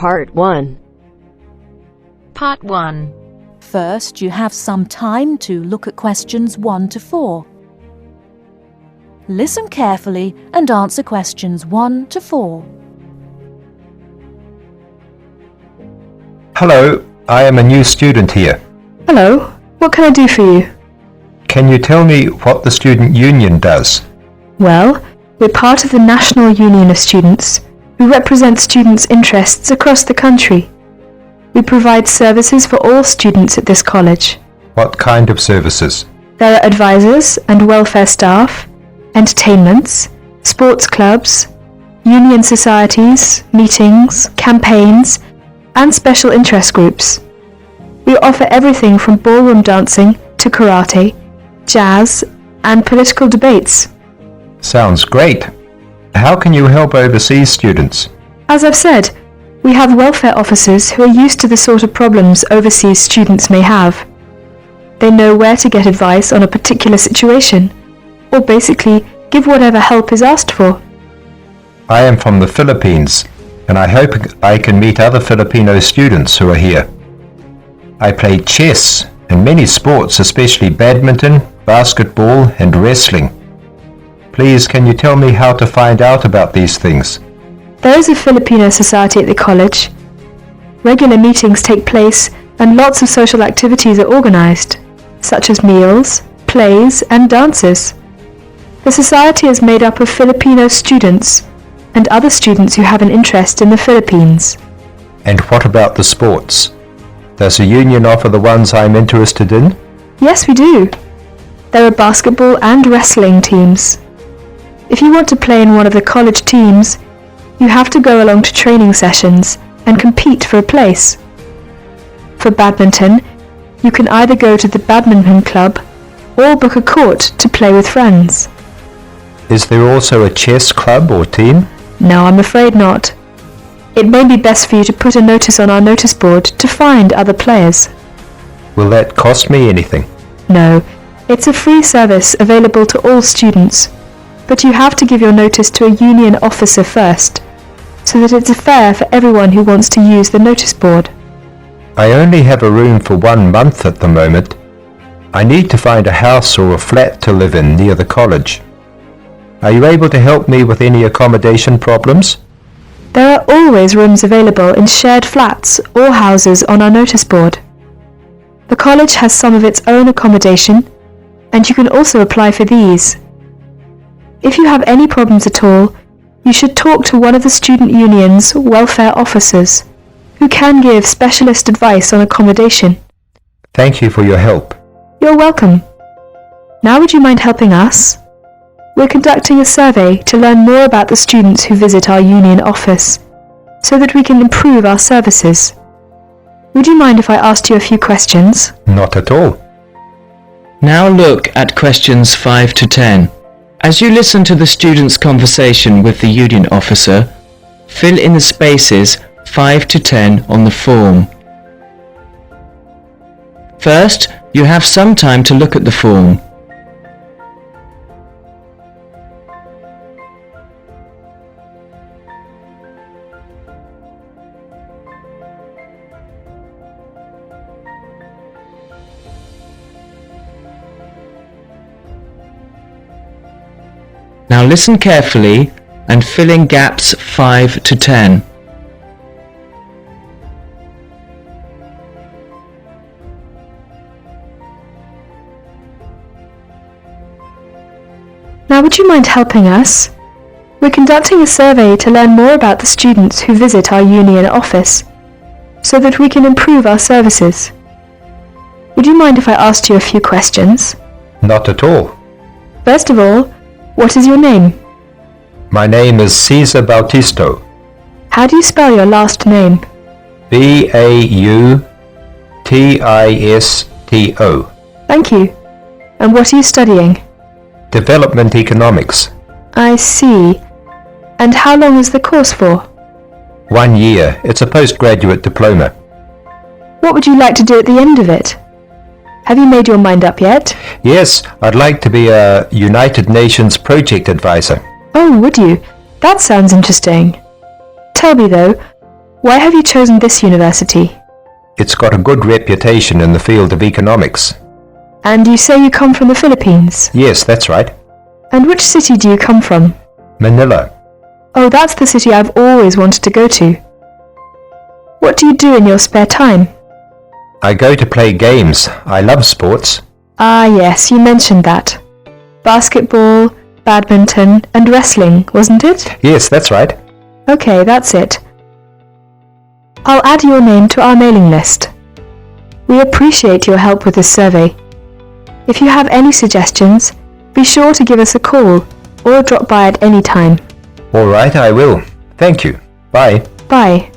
Part 1. Part 1. First, you have some time to look at questions 1 to 4. Listen carefully and answer questions 1 to 4. Hello, I am a new student here. Hello, what can I do for you? Can you tell me what the student union does? Well, we're part of the National Union of Students, who represent students' interests across the country. We provide services for all students at this college. What kind of services? There are advisors and welfare staff, entertainments, sports clubs, union societies, meetings, campaigns, and special interest groups. We offer everything from ballroom dancing to karate, jazz, and political debates. Sounds great. How can you help overseas students? As I've said, we have welfare officers who are used to the sort of problems overseas students may have. They know where to get advice on a particular situation, or basically give whatever help is asked for. I am from the Philippines, and I hope I can meet other Filipino students who are here. I play chess and many sports, especially badminton, basketball, and wrestling. Please, can you tell me how to find out about these things? There is a Filipino society at the college. Regular meetings take place and lots of social activities are organized, such as meals, plays, and dances. The society is made up of Filipino students and other students who have an interest in the Philippines. And what about the sports? Does the union offer the ones I'm interested in? Yes, we do. There are basketball and wrestling teams. If you want to play in one of the college teams, you have to go along to training sessions and compete for a place. For badminton, you can either go to the badminton club or book a court to play with friends. Is there also a chess club or team? No, I'm afraid not. It may be best for you to put a notice on our notice board to find other players. Will that cost me anything? No, it's a free service available to all students, but you have to give your notice to a union officer first, so that it's fair for everyone who wants to use the notice board. I only have a room for 1 month at the moment. I need to find a house or a flat to live in near the college. Are you able to help me with any accommodation problems? There are always rooms available in shared flats or houses on our notice board. The college has some of its own accommodation, and you can also apply for these. If you have any problems at all, you should talk to one of the student union's welfare officers, who can give specialist advice on accommodation. Thank you for your help. You're welcome. Now would you mind helping us? We're conducting a survey to learn more about the students who visit our union office, so that we can improve our services. Would you mind if I asked you a few questions? Not at all. Now look at questions 5 to 10. As you listen to the student's conversation with the union officer, fill in the spaces 5 to 10 on the form. First, you have some time to look at the form. Now listen carefully and fill in gaps 5 to 10. Now would you mind helping us? We're conducting a survey to learn more about the students who visit our union office, so that we can improve our services. Would you mind if I asked you a few questions? Not at all. First of all, what is your name? My name is Cesar Bautisto. How do you spell your last name? Bautisto. Thank you. And what are you studying? Development Economics. I see. And how long is the course for? 1 year. It's a postgraduate diploma. What would you like to do at the end of it? Have you made your mind up yet? Yes, I'd like to be a United Nations project advisor. Oh, would you? That sounds interesting. Tell me though, Why have you chosen this university? It's got a good reputation in the field of economics. And you say you come from the Philippines? Yes, that's right. And which city do you come from? Manila. Oh, that's the city I've always wanted to go to. What do you do in your spare time? I go to play games. I love sports. Ah, yes, you mentioned that. Basketball, badminton, and wrestling, wasn't it? Yes, that's right. Okay, that's it. I'll add your name to our mailing list. We appreciate your help with this survey. If you have any suggestions, be sure to give us a call or drop by at any time. All right, I will. Thank you. Bye. Bye.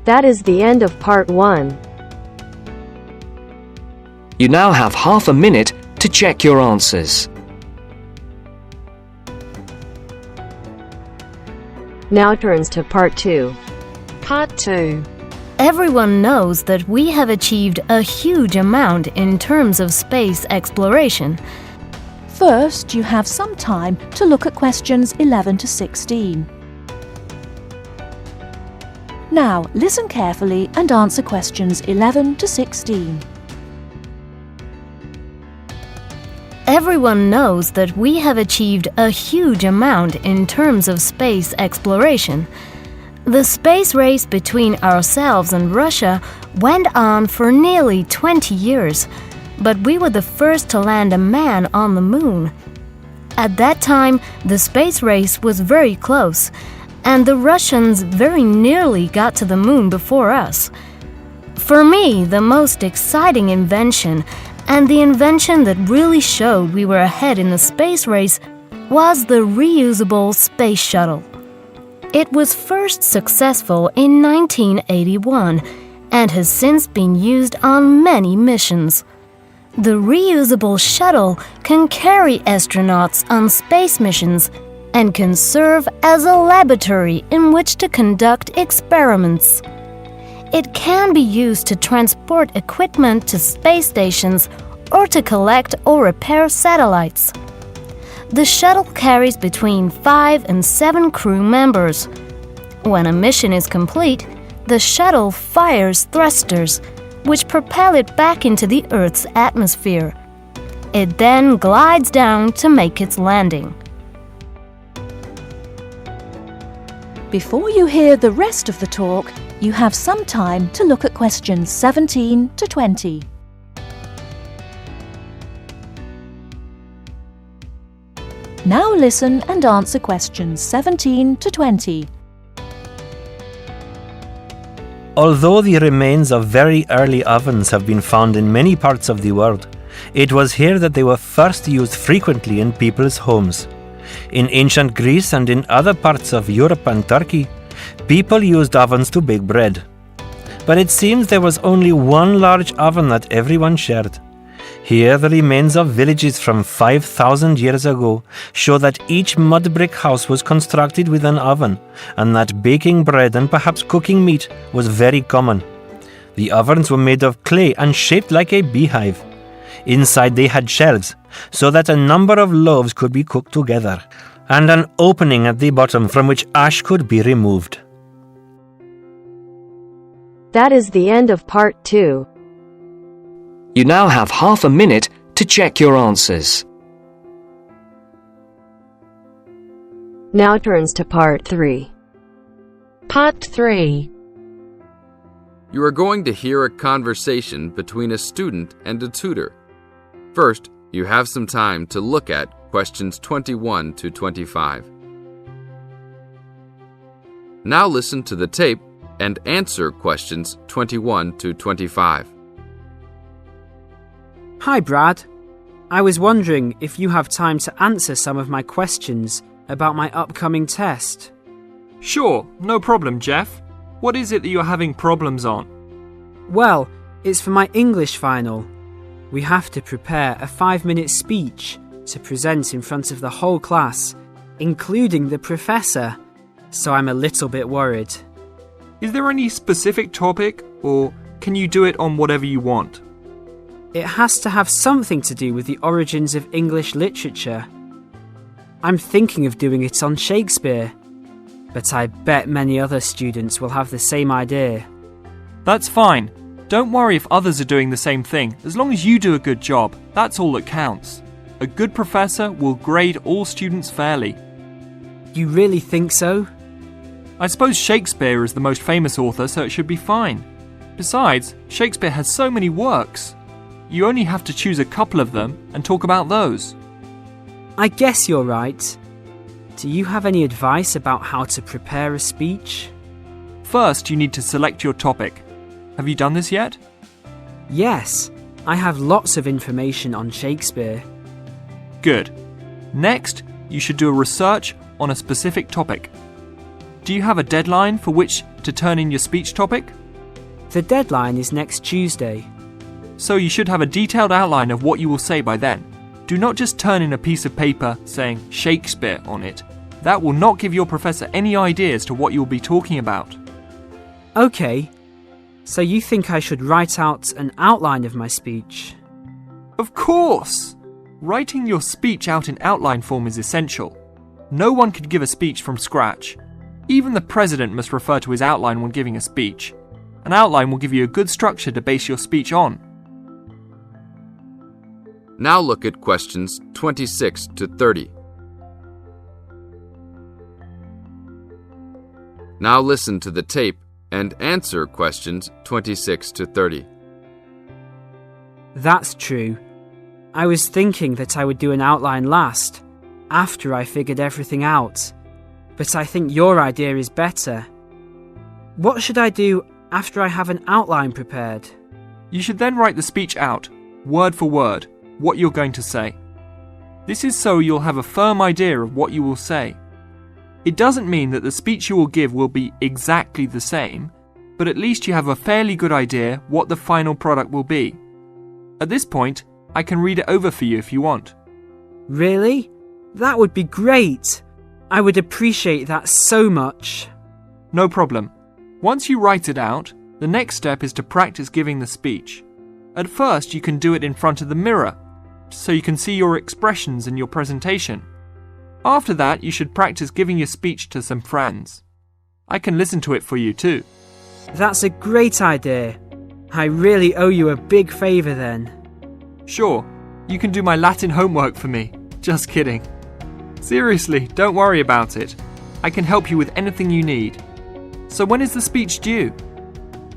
That is the end of part 1. You now have half a minute to check your answers. Now turns to part 2. Part 2. Everyone knows that we have achieved a huge amount in terms of space exploration. First, you have some time to look at questions 11 to 16. Now, listen carefully and answer questions 11 to 16. Everyone knows that we have achieved a huge amount in terms of space exploration. The space race between ourselves and Russia went on for nearly 20 years, but we were the first to land a man on the moon. At that time, the space race was very close, and the Russians very nearly got to the moon before us. For me, the most exciting invention, and the invention that really showed we were ahead in the space race, was the reusable space shuttle. It was first successful in 1981 and has since been used on many missions. The reusable shuttle can carry astronauts on space missions and can serve as a laboratory in which to conduct experiments. It can be used to transport equipment to space stations or to collect or repair satellites. The shuttle carries between 5 and 7 crew members. When a mission is complete, the shuttle fires thrusters, which propel it back into the Earth's atmosphere. It then glides down to make its landing. Before you hear the rest of the talk, you have some time to look at questions 17 to 20. Now listen and answer questions 17 to 20. Although the remains of very early ovens have been found in many parts of the world, it was here that they were first used frequently in people's homes. In ancient Greece and in other parts of Europe and Turkey, people used ovens to bake bread. But it seems there was only one large oven that everyone shared. Here, the remains of villages from 5,000 years ago show that each mud brick house was constructed with an oven, and that baking bread and perhaps cooking meat was very common. The ovens were made of clay and shaped like a beehive. Inside they had shelves, so that a number of loaves could be cooked together, and an opening at the bottom from which ash could be removed. That is the end of part 2. You now have half a minute to check your answers. Now turns to part 3. Part 3. You are going to hear a conversation between a student and a tutor. First, you have some time to look at questions 21 to 25. Now listen to the tape and answer questions 21 to 25. Hi, Brad. I was wondering if you have time to answer some of my questions about my upcoming test. Sure, no problem, Jeff. What is it that you're having problems on? Well, it's for my English final. We have to prepare a 5-minute speech to present in front of the whole class, including the professor, so I'm a little bit worried. Is there any specific topic, or can you do it on whatever you want? It has to have something to do with the origins of English literature I'm thinking of doing it on Shakespeare. But I bet many other students will have the same idea. That's fine. Don't worry if others are doing the same thing. As long as you do a good job, that's all that counts. A good professor will grade all students fairly. You really think so? I suppose Shakespeare is the most famous author, so it should be fine. Besides, Shakespeare has so many works. You only have to choose a couple of them and talk about those. I guess you're right. Do you have any advice about how to prepare a speech? First, you need to select your topic. Have you done this yet? Yes, I have lots of information on Shakespeare. Good. Next, you should do a research on a specific topic. Do you have a deadline for which to turn in your speech topic? The deadline is next Tuesday. So you should have a detailed outline of what you will say by then. Do not just turn in a piece of paper saying Shakespeare on it. That will not give your professor any idea as to what you will be talking about. Okay, so you think I should write out an outline of my speech? Of course! Writing your speech out in outline form is essential. No one could give a speech from scratch. Even the president must refer to his outline when giving a speech. An outline will give you a good structure to base your speech on. Now look at questions 26 to 30. Now listen to the tape and answer questions 26 to 30. That's true. I was thinking that I would do an outline last, after I figured everything out. But I think your idea is better. What should I do after I have an outline prepared? You should then write the speech out, word for word, what you're going to say. This is so you'll have a firm idea of what you will say. It doesn't mean that the speech you will give will be exactly the same, but at least you have a fairly good idea what the final product will be. At this point, I can read it over for you if you want. Really? That would be great! I would appreciate that so much. No problem. Once you write it out, the next step is to practice giving the speech. At first, you can do it in front of the mirror, so you can see your expressions in your presentation. After that, you should practice giving your speech to some friends. I can listen to it for you too. That's a great idea. I really owe you a big favour then. Sure, you can do my Latin homework for me. Just kidding. Seriously, don't worry about it. I can help you with anything you need. So when is the speech due?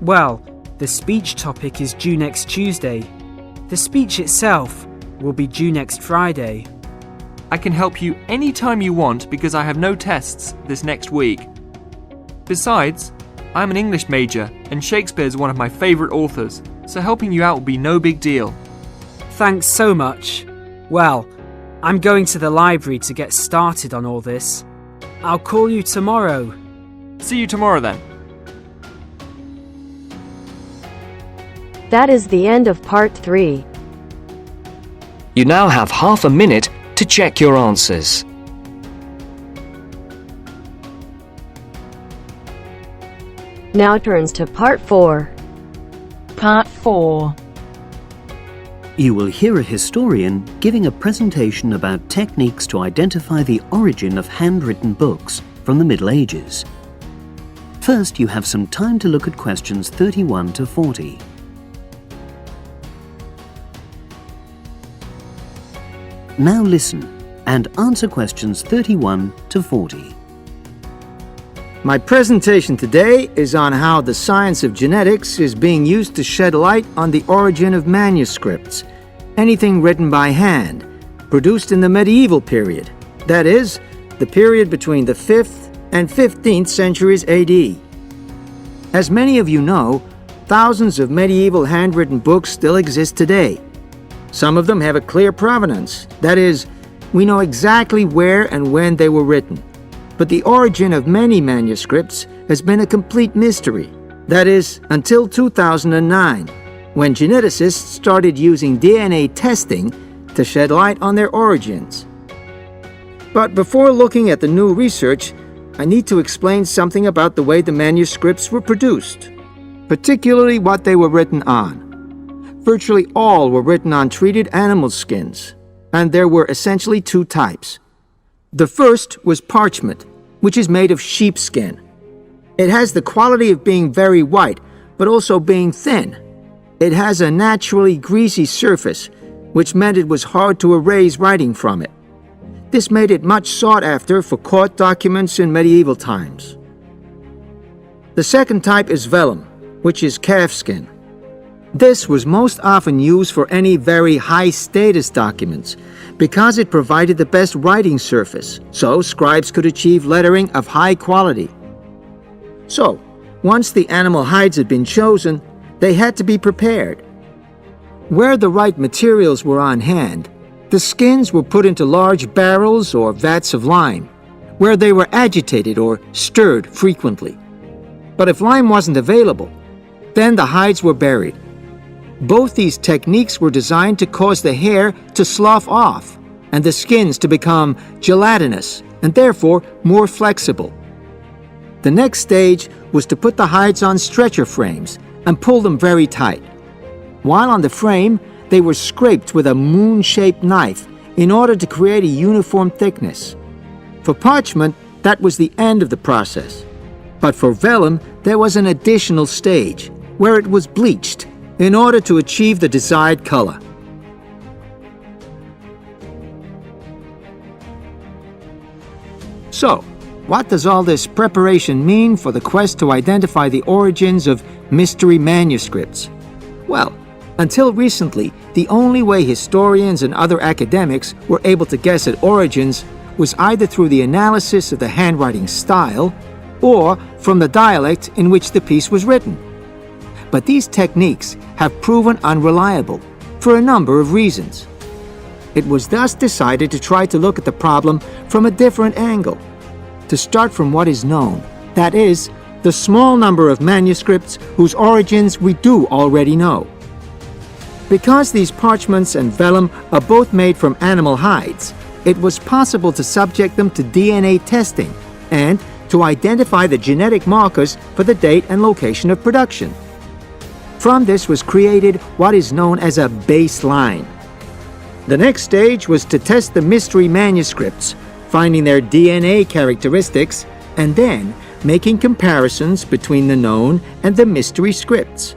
Well, the speech topic is due next Tuesday. The speech itself will be due next Friday. I can help you anytime you want because I have no tests this next week. Besides, I'm an English major and Shakespeare is one of my favourite authors, so helping you out will be no big deal. Thanks so much. Well, I'm going to the library to get started on all this. I'll call you tomorrow. See you tomorrow then. That is the end of part 3. You now have half a minute to check your answers. Now turns to part 4. Part 4. You will hear a historian giving a presentation about techniques to identify the origin of handwritten books from the Middle Ages. First, you have some time to look at questions 31 to 40. Now listen and answer questions 31 to 40. My presentation today is on how the science of genetics is being used to shed light on the origin of manuscripts, anything written by hand, produced in the medieval period, that is, the period between the 5th and 15th centuries AD. As many of you know, thousands of medieval handwritten books still exist today. Some of them have a clear provenance, that is, we know exactly where and when they were written. But the origin of many manuscripts has been a complete mystery. That is, until 2009, when geneticists started using DNA testing to shed light on their origins. But before looking at the new research, I need to explain something about the way the manuscripts were produced, particularly what they were written on. Virtually all were written on treated animal skins, and there were essentially two types. The first was parchment, which is made of sheepskin. It has the quality of being very white, but also being thin. It has a naturally greasy surface, which meant it was hard to erase writing from it. This made it much sought after for court documents in medieval times. The second type is vellum, which is calfskin. This was most often used for any very high-status documents because it provided the best writing surface, so scribes could achieve lettering of high quality. So, once the animal hides had been chosen, they had to be prepared. Where the right materials were on hand, the skins were put into large barrels or vats of lime, where they were agitated or stirred frequently. But if lime wasn't available, then the hides were buried. Both these techniques were designed to cause the hair to slough off and the skins to become gelatinous and therefore more flexible. The next stage was to put the hides on stretcher frames and pull them very tight. While on the frame, they were scraped with a moon-shaped knife in order to create a uniform thickness. For parchment, that was the end of the process. But for vellum, there was an additional stage, where it was bleached in order to achieve the desired color. So, what does all this preparation mean for the quest to identify the origins of mystery manuscripts? Well, until recently, the only way historians and other academics were able to guess at origins was either through the analysis of the handwriting style or from the dialect in which the piece was written. But these techniques have proven unreliable for a number of reasons. It was thus decided to try to look at the problem from a different angle, to start from what is known, that is, the small number of manuscripts whose origins we do already know. Because these parchments and vellum are both made from animal hides, it was possible to subject them to DNA testing and to identify the genetic markers for the date and location of production. From this was created what is known as a baseline. The next stage was to test the mystery manuscripts, finding their DNA characteristics, and then making comparisons between the known and the mystery scripts.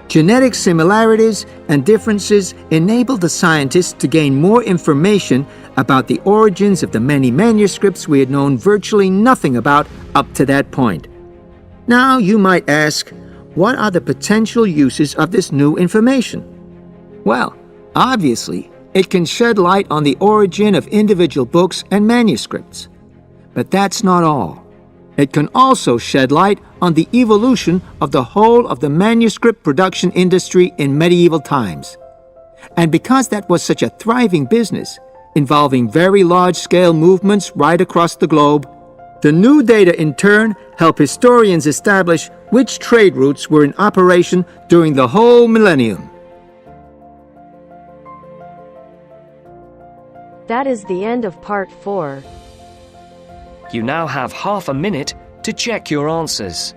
Genetic similarities and differences enabled the scientists to gain more information about the origins of the many manuscripts we had known virtually nothing about up to that point. Now you might ask, what are the potential uses of this new information? Well, obviously, it can shed light on the origin of individual books and manuscripts. But that's not all. It can also shed light on the evolution of the whole of the manuscript production industry in medieval times. And because that was such a thriving business, involving very large-scale movements right across the globe, the new data in turn help historians establish which trade routes were in operation during the whole millennium. That is the end of part 4. You now have half a minute to check your answers.